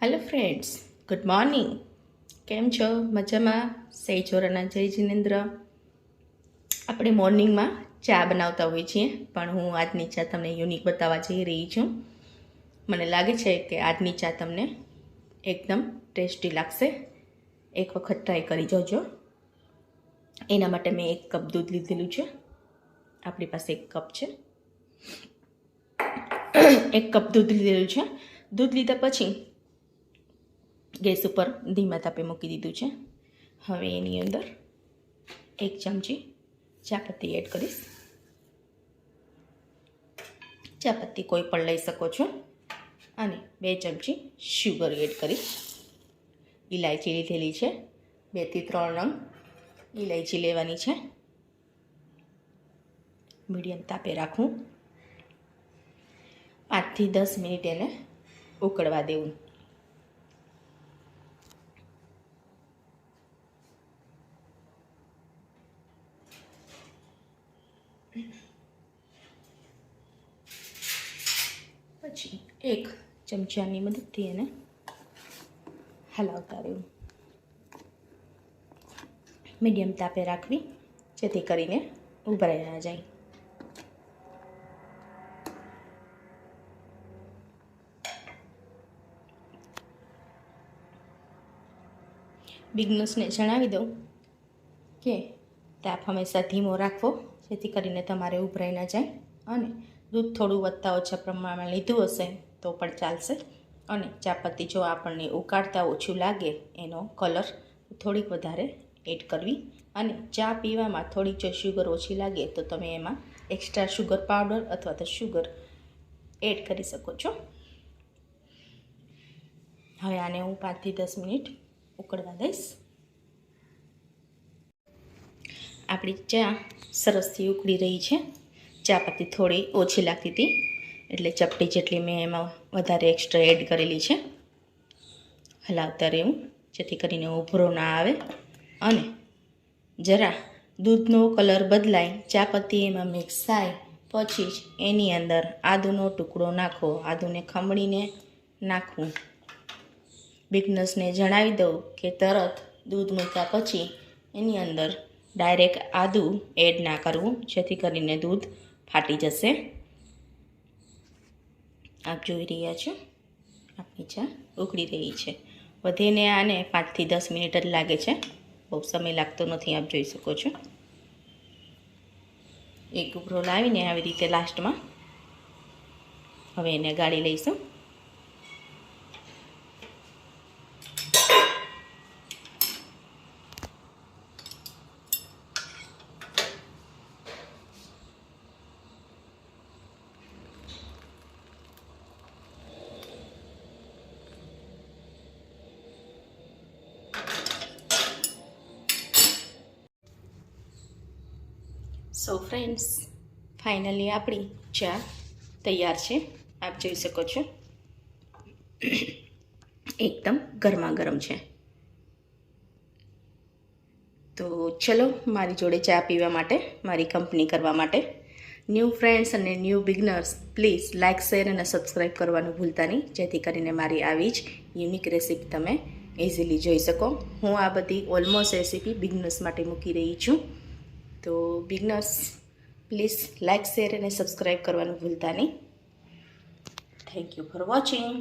Hello friends, good morning. કેમ છો? મજામાં? સહી ચોરાના જય જિનેન્દ્ર. આપણે મોર્નિંગમાં ચા બનાવતા હોઈએ છીએ, પણ હું આજની ચા તમને યુનિક બતાવવા જઈ રહી છું. મને લાગે છે કે આજની ચા તમને એકદમ ટેસ્ટી લાગશે. એક વખત ટ્રાય કરી જોજો. એના માટે મેં 1 કપ દૂધ લીધેલું છે. આપણી પાસે 1 કપ છે. 1 કપ દૂધ લીધેલું છે. દૂધ લીધા પછી ગેસ ઉપર ધીમા તાપે મૂકી દીધું છે. હવે એની અંદર 1 ચમચી ચાપત્તી એડ કરીશ. ચાપત્તી કોઈ પણ લઈ શકો છો. અને 2 ચમચી શુગર એડ કરીશ. ઇલાયચી લીધેલી છે, 2 થી 3 નંગ ઇલાયચી લેવાની છે. મીડિયમ તાપે રાખવું. 5 થી 10 મિનિટ એને ઉકળવા દેવું. પછી 1 ચમચાની મદદથી એને હલાવતા રહેવું. મીડિયમ તાપે રાખવી, જેથી કરીને ઉભરાઈ ના જાય. બિગનર્સને જણાવી દઉં કે તાપ હંમેશા ધીમો રાખવો, જેથી કરીને તમારે ઉભરાઈ ના જાય. અને દૂધ થોડું વધતા ઓછા પ્રમાણમાં લીધું હશે તો પણ ચાલશે. અને ચાપત્તી જો આપણને ઉકાળતા ઓછું લાગે, એનો કલર થોડીક વધારે એડ કરવી. અને ચા પીવામાં થોડીક જો શુગર ઓછી લાગે તો તમે એમાં એક્સ્ટ્રા શુગર પાવડર અથવા તો શુગર એડ કરી શકો છો. હવે આને હું 5 થી 10 મિનિટ ઉકળવા દઈશ. આપણી ચા સરસથી ઉકળી રહી છે. ચાપત્તી થોડી ઓછી લાગતી હતી, એટલે ચપટી જેટલી મેં એમાં વધારે એક્સ્ટ્રા એડ કરેલી છે. હલાવતા રહેવું, જેથી કરીને ઉભરો ના આવે. અને જરા દૂધનો કલર બદલાય, ચાપત્તી એમાં મિક્સ થાય પછી જ એની અંદર આદુનો ટુકડો નાખો. આદુને ખમણીને નાખવું. બિગનર્સને જણાવી દઉં કે તરત દૂધ મૂક્યા પછી એની અંદર ડાયરેક્ટ આદુ એડ ના કરવું, જેથી કરીને દૂધ ફાટી જશે. આપ જોઈ રહ્યા છો, આપણી ચા ઉકળી રહી છે. વધીને આને 5 થી 10 મિનિટ જ લાગે છે, બહુ સમય લાગતો નથી. આપ જોઈ શકો છો. એક ઉભરો લાવીને આવી રીતે લાસ્ટમાં હવે એને ગાળી લઈશું. સો ફ્રેન્ડ્સ, ફાઇનલી આપણી ચા તૈયાર છે. આપ જોઈ શકો છો, એકદમ ગરમા ગરમ છે. તો ચલો મારી જોડે ચા પીવા માટે, મારી કંપની કરવા માટે ન્યૂ ફ્રેન્ડ્સ અને ન્યૂ બિગનર્સ પ્લીઝ લાઇક, શેર અને સબસ્ક્રાઈબ કરવાનું ભૂલતા નહીં, જેથી કરીને મારી આવી જ યુનિક રેસીપી તમે ઇઝીલી જોઈ શકો. હું આ બધી ઓલમોસ્ટ રેસીપી બિગનર્સ માટે મૂકી રહી છું. તો બિગનર્સ પ્લીઝ લાઇક, શેર અને સબસ્ક્રાઈબ કરવાનું ભૂલતા નહીં. Thank you for watching.